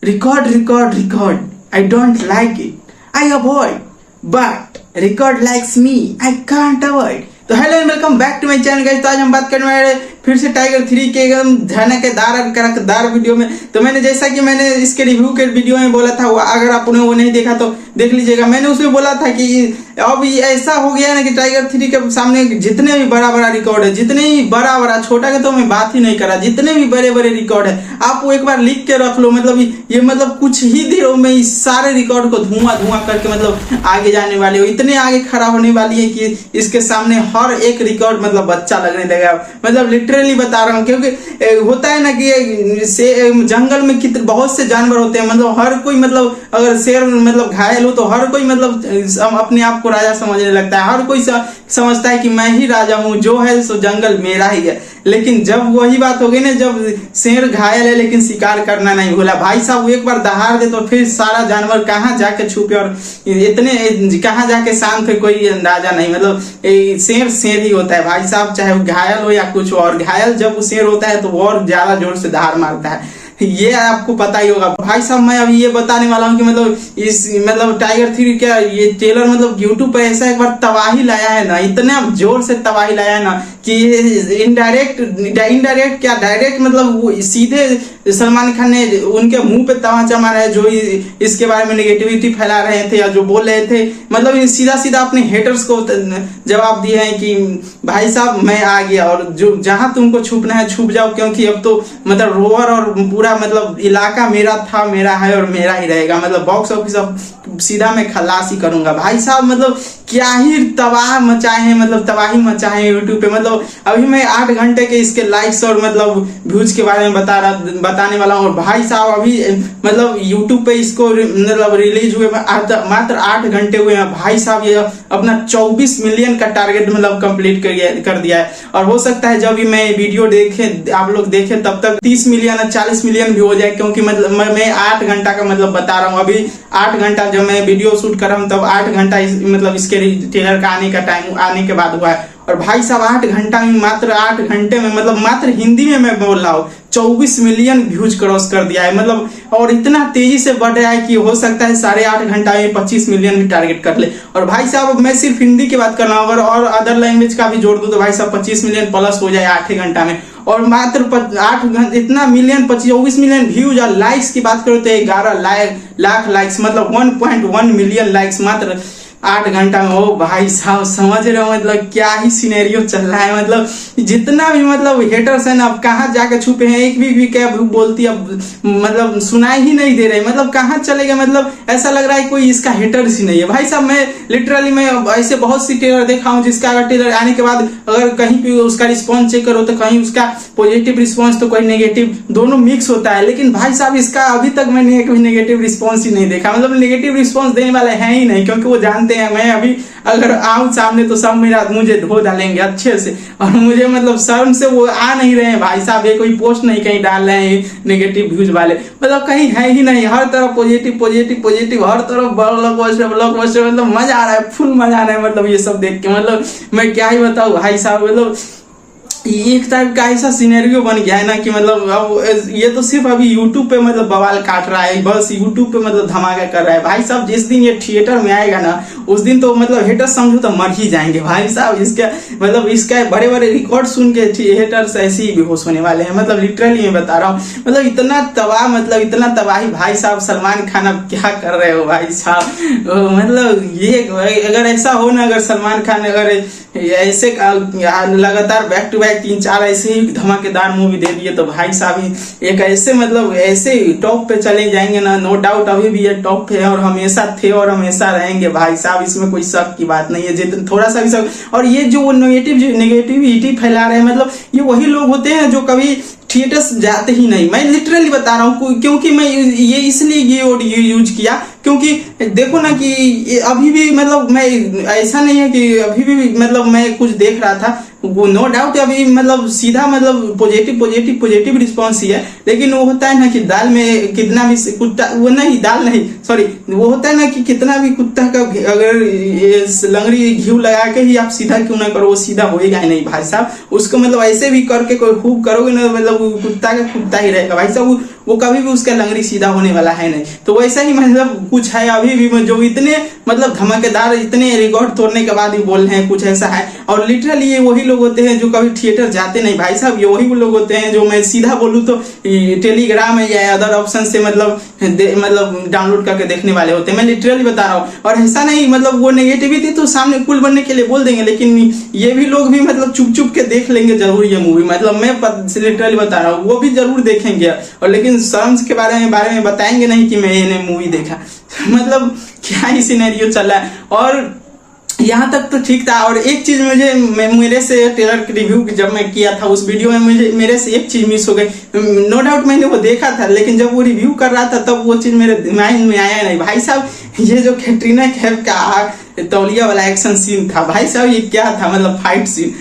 record, record, record. I don't like it. I avoid. But record likes me. I can't avoid. तो hello and welcome back to my channel guys. तो आज हम बात करने वाले फिर से टाइगर 3 के एकदम झनकदार वीडियो में। तो मैंने जैसा कि मैंने इसके रिव्यू के वीडियो में बोला था, अगर आपने वो नहीं देखा तो देख लीजिएगा। मैंने उसमें बोला था कि अब ऐसा हो गया है ना कि टाइगर 3 के सामने जितने भी बड़ा रिकॉर्ड है, जितने ही बड़ा छोटा के तो मैं बात ही नहीं करा, जितने भी बड़े रिकॉर्ड है आप वो एक बार लिख के रख लो। मतलब ये मतलब कुछ ही देरों में इस सारे रिकॉर्ड को धुआं करके मतलब आगे जाने वाले हो, इतने आगे खड़ा होने वाली है कि इसके सामने हर एक रिकॉर्ड मतलब बच्चा लगने लगेगा। मतलब लिटरली बता रहा हूँ, क्योंकि होता है ना कि जंगल में कितने बहुत से जानवर होते हैं। मतलब हर कोई मतलब अगर शेर मतलब घायल हो तो हर कोई मतलब अपने आप को राजा समझने लगता है। हर कोई समझता है कि मैं ही राजा हूँ, जो है सो जंगल मेरा ही है। लेकिन जब वही बात हो गई ना, जब शेर घायल है लेकिन शिकार करना नहीं भूला, भाई साहब एक बार दहाड़ दे तो फिर सारा जानवर कहाँ जाके छुपे और इतने कहाँ जाके शांत है कोई अंदाजा नहीं। मतलब शेर ही होता है भाई साहब, चाहे वो घायल हो या कुछ और। घायल जब वो शेर होता है तो वो और ज्यादा जोर से दहाड़ मारता है, ये आपको पता ही होगा। भाई साहब मैं अभी ये बताने वाला हूँ कि मतलब इस मतलब टाइगर 3 क्या ये ट्रेलर मतलब यूट्यूब पे ऐसा एक बार तबाही लाया है ना, इतना जोर से तबाही लाया है ना कि इनडायरेक्ट क्या डायरेक्ट मतलब वो सीधे सलमान खान ने उनके मुंह पे तमाचा मारा है, जो इसके बारे में नेगेटिविटी फैला रहे थे या जो बोल रहे थे। मतलब सीधा अपने हेटर्स को जवाब दिए हैं कि भाई साहब मैं आ गया और जो जहां तुमको छुपना है छुप जाओ, क्योंकि अब तो मतलब रोवर और पूरा मतलब इलाका मेरा था, मेरा है और मेरा ही रहेगा। मतलब बॉक्स ऑफिस अब सीधा मैं खलासी करूंगा। भाई साहब मतलब क्या ही तबाह मचाए हैं, मतलब तबाही मचाए हैं यूट्यूब पे। मतलब अभी मैं 8 घंटे के इसके लाइक्स और मतलब व्यूज के बारे में बताने वाला हूँ। और भाई साहब अभी मतलब यूट्यूब पे इसको मतलब रिलीज हुए मात्र 8 घंटे हुए हैं। भाई साहब ये अपना 24 मिलियन का टारगेट मतलब कंप्लीट कर दिया है। और हो सकता है जब भी मैं वीडियो आप लोग देखें तब तक 30 मिलियन या 40 मिलियन भी हो जाए, क्योंकि मतलब मैं 8 घंटा का मतलब बता रहा हूँ। अभी 8 घंटा जब मैं वीडियो शूट कर रहा हूँ तब 8 घंटा मतलब इसके ट्रेलर का आने के बाद हुआ है। और भाई साहब 8 घंटा में मात्र 8 घंटे में मतलब मात्र हिंदी में मैं बोल रहा हूँ 24 मिलियन व्यूज क्रॉस कर दिया है। मतलब और इतना तेजी से बढ़ रहा है कि हो सकता है 8.5 घंटा में 25 मिलियन भी टारगेट कर ले। और भाई साहब मैं सिर्फ हिंदी की बात कर रहा हूँ, अगर और अदर लैंग्वेज का भी जोड़ दूं तो भाई साहब 25 मिलियन प्लस हो जाए 8 घंटा में। और मात्र 8 घंटे इतना मिलियन 24 मिलियन व्यूज और लाइक्स की बात करो तो 11 लाख लाइक्स मतलब 1.1 मिलियन लाइक्स मात्र 8 घंटा में। हो भाई साहब समझ रहे हो मतलब क्या ही सिनेरियो चल रहा है। मतलब जितना भी मतलब हेटर्स है ना, अब कहाँ जाके छुपे हैं, एक भी क्या बोलती अब मतलब सुनाई ही नहीं दे रहे। मतलब कहाँ चले गए, मतलब ऐसा लग रहा है कोई इसका हेटर्स ही नहीं है। भाई साहब मैं लिटरली मैं ऐसे बहुत सी ट्रेलर देखा हूँ जिसका अगर ट्रेलर आने के बाद अगर कहीं भी उसका रिस्पॉन्स चेक करो तो कहीं उसका पॉजिटिव रिस्पॉन्स तो कोई नेगेटिव, दोनों मिक्स होता है। लेकिन भाई साहब इसका अभी तक मैंने एक भी नेगेटिव रिस्पॉन्स ही नहीं देखा। मतलब नेगेटिव रिस्पॉन्स देने वाले हैं ही नहीं, क्योंकि वो जानते हैं मैं अभी अगर आऊं सामने तो सब मुझे धो डालेंगे अच्छे से। और मुझे मतलब शर्म से वो आ नहीं रहे हैं भाई साहब, ये कोई पोस्ट नहीं कहीं डाल रहे हैं नेगेटिव व्यूज वाले, मतलब कहीं है ही नहीं। हर तरफ पॉजिटिव हर तरफ ब्लॉकबस्टर मतलब मजा आ रहा है, फुल मजा आ रहा है। मतलब ये सब देख के मतलब मैं क्या ही बताऊं भाई साहब। मतलब एक टाइप का ऐसा सिनेरियो बन गया है ना कि मतलब अब ये तो सिर्फ अभी यूट्यूब पे मतलब बवाल काट रहा है, बस यूट्यूब पे मतलब धमाका कर रहा है। भाई साहब जिस दिन ये थिएटर में आएगा ना उस दिन तो मतलब हेटर समझो तो मर ही जाएंगे भाई साहब। इसका बड़े रिकॉर्ड सुन के हेटर्स ऐसे ही बेहोश होने वाले हैं। मतलब लिटरली मैं बता रहा हूँ, मतलब इतना तबाही भाई साहब। सलमान खान अब क्या कर रहे हो भाई साहब। मतलब ये अगर ऐसा हो ना, अगर सलमान खान अगर ऐसे लगातार बैक टू बैक 3-4 ऐसे ही धमाकेदार मूवी दे दिए तो भाई साहब एक ऐसे मतलब ऐसे टॉप पे चले जाएंगे ना। नो डाउट अभी भी ये टॉप पे है और हमेशा थे और हमेशा रहेंगे भाई साहब, इसमें कोई शक की बात नहीं है थोड़ा सा भी शक। और ये जो नेगेटिविटी फैला रहे हैं मतलब ये वही लोग होते हैं जो कभी थिएटर्स जाते ही नहीं। मैं लिटरली बता रहा हूँ, क्योंकि मैं ये इसलिए ये यूज किया क्योंकि देखो ना कि अभी भी मतलब मैं ऐसा नहीं है कि अभी भी मतलब मैं कुछ देख रहा था, वो नो डाउट अभी मतलब सीधा मतलब पॉजिटिव रिस्पॉन्स ही है। लेकिन वो होता है ना कि दाल में कितना भी कुत्ता, वो नहीं दाल नहीं सॉरी, वो होता है ना कि कितना भी कुत्ता का अगर लंगड़ी घी लगा के ही आप सीधा क्यों ना करो वो सीधा होएगा ही नहीं भाई साहब। उसको मतलब ऐसे भी करके कोई खूब करोगे ना मतलब कुत्ता का कुत्ता ही रहेगा भाई साहब। वो कभी भी उसका लंगड़ी सीधा होने वाला है नहीं। तो वैसा ही मतलब कुछ है अभी भी, जो इतने मतलब धमाकेदार, इतने रिकॉर्ड तोड़ने के बाद भी बोल रहे हैं, कुछ ऐसा है। और लिटरली ये वही लोग होते हैं जो कभी थिएटर जाते नहीं भाई साहब, ये वही लोग होते हैं जो, मैं सीधा बोलूँ तो टेलीग्राम या अदर ऑप्शन से मतलब डाउनलोड करके देखने वाले होते हैं। मैं लिटरली बता रहा हूँ। और ऐसा नहीं मतलब वो नेगेटिविटी तो सामने कुल बनने के लिए बोल देंगे, लेकिन ये भी लोग भी मतलब चुप चुप के देख लेंगे जरूर ये मूवी। मतलब मैं लिटरली बता रहा हूँ, वो भी जरूर देखेंगे और लेकिन शर्म्स के बारे में बताएंगे नहीं कि मैं ये मूवी देखा। मतलब क्या ही सिनेरियो चल रहा है। और यहाँ तक तो ठीक था। और एक चीज मेरे से ट्रेलर के रिव्यू जब मैं किया था उस वीडियो में मेरे से एक चीज मिस हो गई। नो डाउट मैंने वो देखा था, लेकिन जब वो रिव्यू कर रहा था तब वो चीज मेरे माइंड में आया नहीं। भाई साहब ये जो कैटरीना कैफ का तौलिया वाला एक्शन सीन था भाई साहब, ये क्या था, मतलब फाइट सीन।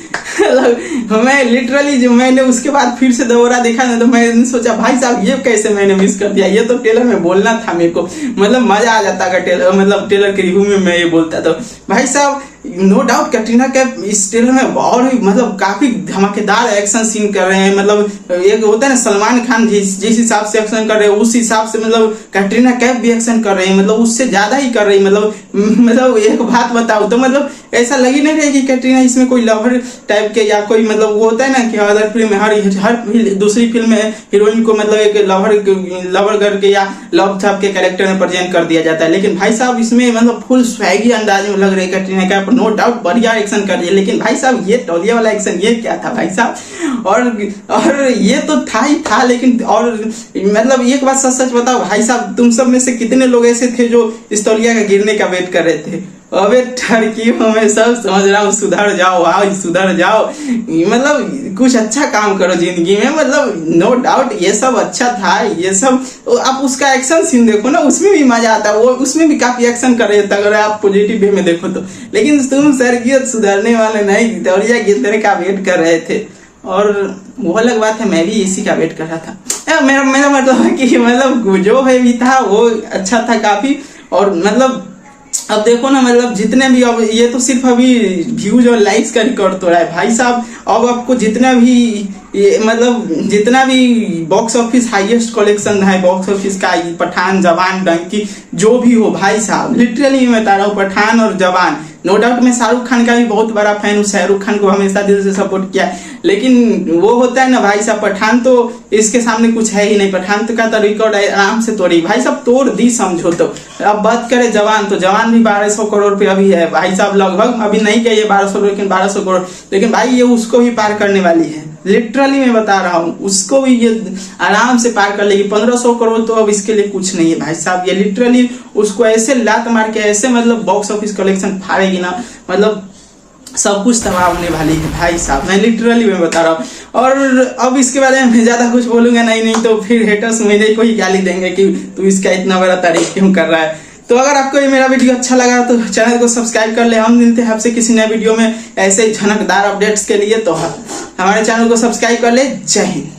मैं लिटरली जो मैंने उसके बाद फिर से दोबारा देखा ना, तो मैंने सोचा भाई साहब ये कैसे मैंने मिस कर दिया, ये तो ट्रेलर में बोलना था मेरे को। मतलब मजा आ जाता अगर ट्रेलर के रिव्यू में मैं ये बोलता तो। भाई साहब नो डाउट कैटरीना कैफ इस ट्रेलर में और भी मतलब काफी धमाकेदार एक्शन सीन कर रहे हैं। मतलब एक होता है ना सलमान खान जिस हिसाब से एक्शन कर रहे हैं उस हिसाब से मतलब कैटरीना कैफ भी एक्शन कर रहे हैं, मतलब उससे ज्यादा ही कर रही है। मतलब एक बात बताऊं तो मतलब ऐसा लग ही नहीं रहा कि कैटरीना इसमें कोई लवर टाइप के या कोई मतलब वो होता है ना कि अदर फिल्म में हर दूसरी फिल्म में हीरोइन को मतलब एक लवर करके या लव छाप के कैरेक्टर में प्रेजेंट कर दिया जाता है, लेकिन भाई साहब इसमें मतलब फुल स्वैगी अंदाज में लग रही है कैटरीना कैफ। नो डाउट बढ़िया एक्शन कर रही है, लेकिन भाई साहब ये तौलिया वाला एक्शन ये क्या था भाई साहब। और ये तो था ही था, लेकिन और मतलब एक बात सच सच बताओ भाई साहब, तुम सब में से कितने लोग ऐसे थे जो इस तौलिया का गिरने का वेट कर रहे थे। अबे ठरकियों में सब समझ रहा हूँ, सुधर जाओ आओ सुधर जाओ, मतलब कुछ अच्छा काम करो जिंदगी में। मतलब नो डाउट ये सब अच्छा था, ये सब आप उसका एक्शन सीन देखो ना, उसमें भी मजा आता है, वो उसमें भी काफी एक्शन कर रहे थे अगर आप पॉजिटिव वे में देखो तो। लेकिन तुम सरगियत सुधरने वाले नहीं, तौलिया गिरने का वेट कर रहे थे। और वो अलग बात है, मैं भी इसी का वेट कर रहा था। मेरा मतलब है कि मतलब जो है भी था वो अच्छा था काफी। और मतलब अब देखो ना, मतलब जितने भी, अब ये तो सिर्फ अभी व्यूज और लाइक्स का रिकॉर्ड तो रहा है भाई साहब। अब आपको जितना भी जितना भी बॉक्स ऑफिस हाईएस्ट कलेक्शन है बॉक्स ऑफिस का, पठान, जवान, डंकी जो भी हो भाई साहब, लिटरली मैं बता रहा हूँ पठान और जवान। नो डाउट मैं शाहरुख खान का भी बहुत बड़ा फैन हूँ, शाहरुख खान को हमेशा दिल से सपोर्ट किया, लेकिन वो होता है ना भाई साहब, पठान तो इसके सामने कुछ है ही नहीं। पठान तो का तो रिकॉर्ड आराम से तोड़ी भाई साहब, तोड़ दी समझो। तो अब बात करें जवान, तो जवान भी 1200 करोड़ पे अभी है भाई साहब, लगभग अभी नहीं गई है 1200 करोड़, लेकिन 1200 करोड़, लेकिन भाई ये उसको भी पार करने वाली है। लिटरली मैं बता रहा हूँ, उसको भी ये आराम से पार कर लेगी। 1500 करोड़ तो अब इसके लिए कुछ नहीं है भाई साहब। ये लिटरली उसको ऐसे लात मार के ऐसे मतलब बॉक्स ऑफिस कलेक्शन फाड़ेगी ना, मतलब सब कुछ तबाह होने वाली है भाई साहब, मैं लिटरली मैं बता रहा हूँ। और अब इसके बारे में ज्यादा कुछ बोलूंगा नहीं तो फिर हेटर्स मेरे को ही गाली देंगे कि तू इसका इतना बड़ा तारीफ क्यों कर रहा है। तो अगर आपको ये मेरा वीडियो अच्छा लगा तो चैनल को सब्सक्राइब कर ले। हम मिलते हैं आपसे किसी नए वीडियो में ऐसे झनकदार अपडेट्स के लिए, तो हमारे चैनल को सब्सक्राइब कर ले। जय हिंद।